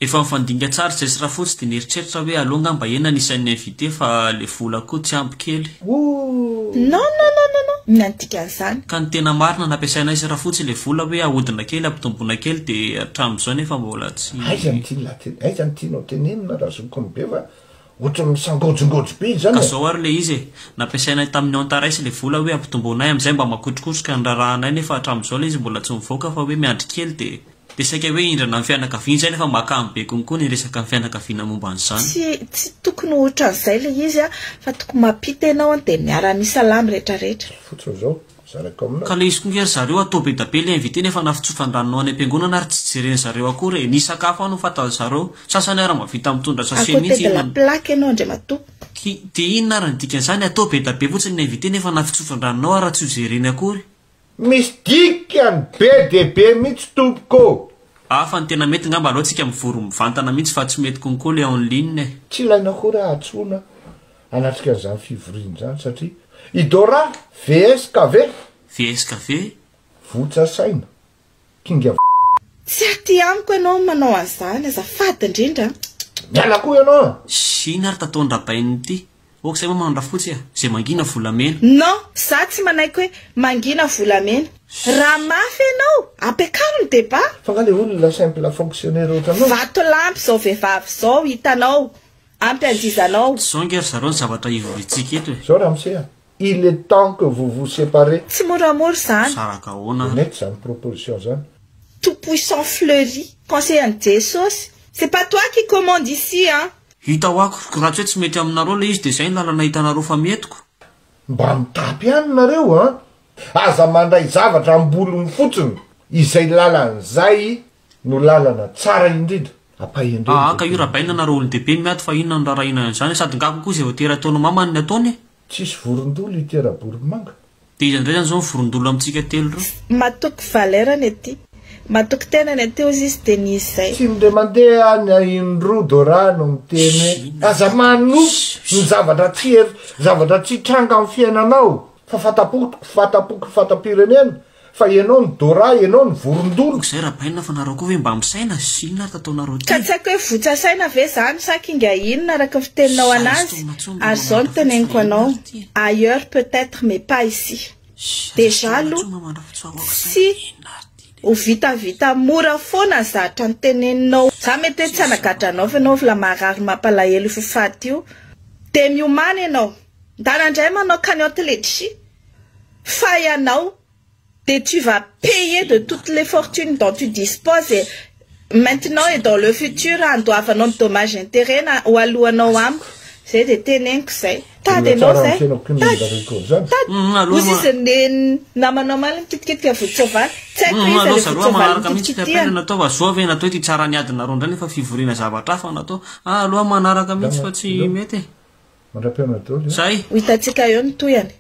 efa mifandinga tsara zay sy raha fotsy dia nieritreritra hoe alonga mba ena nisan'ny invité fa le vola koa tsy ampy kely. Non, nantika an'izany. Ka ny tena marina nampiasaina izy raha fotsy le vola hoe ahodina kely ampitombona kely dia hatramin'izao nefa mbola tsy. Aiza ny tianao tenenina raha zokony be fa ohatra misangojongojo be zany. Ka zao ary le izy nampiasaina tamin'ny antaraisy le vola hoe ampitombonay amin'izay mba makotrokotroka ny rarahanay nefa hatramin'izao le izy mbola tsy mivoaka fa hoe miandry kely dia saika hoe indrana amin'ny fianakaviana izay nefa makamy be konkoa ny resaka amin'ny fianakaviana momba an'izany. Tsy tokony ohatra an'izay le izy fa tokony mampita ianao dia miara-misalamy rehetrarehetra. Fotsiny zao zarako aminao. Ka le izy koa ngery zareo atao be da be le invité nefa nafitsofan-dranonao any am-piangonana ary tsy jereny zareo akory ny sakafo ano fata zareo sasany ara mavita mitondra sase mihitsy. À côté de la plaque ianao andriamatoa. Dia inona ary ny dikan'izany atao be da be fotsiny ny invité nefa nafitsofan-dranonao ary tsy ho jereny akory. Misy dikany be dia be mihitsy tompoko. Fa ny tena mety ngamba aloha tsika mivoro mivantana mihitsy fa tsy mety konkoa le en ligne. Tsy ilaina kory ahatsona anatrika an'izany fivoriana zany satria idora VSKV. VSKV votsa saina kinga. Tsy aty amiko ianao manao an'izany azafady indrindra. Miala koa ianao. Sina ary tataon-drabainy ity. Okizay moa manondra fotsy zay mangina volamena. Non, za tsy manaiky hoe mangina volamena. Raha mafy ianao ampiakariny débat. Fa nga le olona simple fonctionnaire ohatranao. Vato lampy zao vehivavy zao hitanao ampy anjizanao. Zao ngery zareo ny zavatra ivorintsika eto zao ramsea. Il est temps que vous vous séparez. Tsy moramora zany. Saraka ahoana. Mety zany proposition zany. Tout puissant fleuri, conseiller de Jesus. C'est pas toi qui commande ici, hein? Hita hoako raha tsy hoe tsy mety aminareo le izy dia izay ny lalana hitanareo fa metiko. Mba mitapy ihany nareo a. Aza mandray zavatra ambolony fotsiny izay lalan'izay no lalana tsara indrindra. Ka io raha baina nareo olon-dehibe miato fa inona no rarahina an'izany sady ngako koa izay voatera ataonao mamany ny ataony. Tsisy vorondolo itera borimanga. Dia izy indray zany zao vorondolo amintsika telo reo. Matoky valerany aty. Matoky tenany aty ozy izy Denise zay. Tsy minde mandeha any indrodo rano miteny aza mano ny zavatra tsy tranga amin'ny fiainanao fa fatapirenena fa ianao ny dora ianao ny vorondolo. Izay raha baina fa nareo koa hoe mba misaina sina ary tataonareo ty. Ka tsy haiko hoe votsa saina ve zany sa kinga inona araka fiteninao anazy ary zao no teneniko anao ailleurs peut-être mais pas ici. Déjà aloha si ho vitavita mora foana zatra ny teneninao. Za mety hoe tsy anagadranao fa ianao la marary mampalahelo fofaty io dia miomana ianao ndanandray manao cagnotte letchi fa ianao et tu vas payer de toutes les fortunes dont tu disposes et maintenant et dans le futur andoavanao ny dommage intérêt na ho alohanao amiko zay dia teneniko zay. Tady anao zay. Ozy izy ny namanao maly mikitikitika votsovany. Tsy haiko izy le votsovany mikitikitiana. Natao fa zao ve natao ity tsara ny adina reo indray nefa fivoriana zavatra hafa natao. Aloha manaraka mihitsy fa tsy mety. Mandrapiana daholo. Zay. Ho hitantsika eo ny toyany.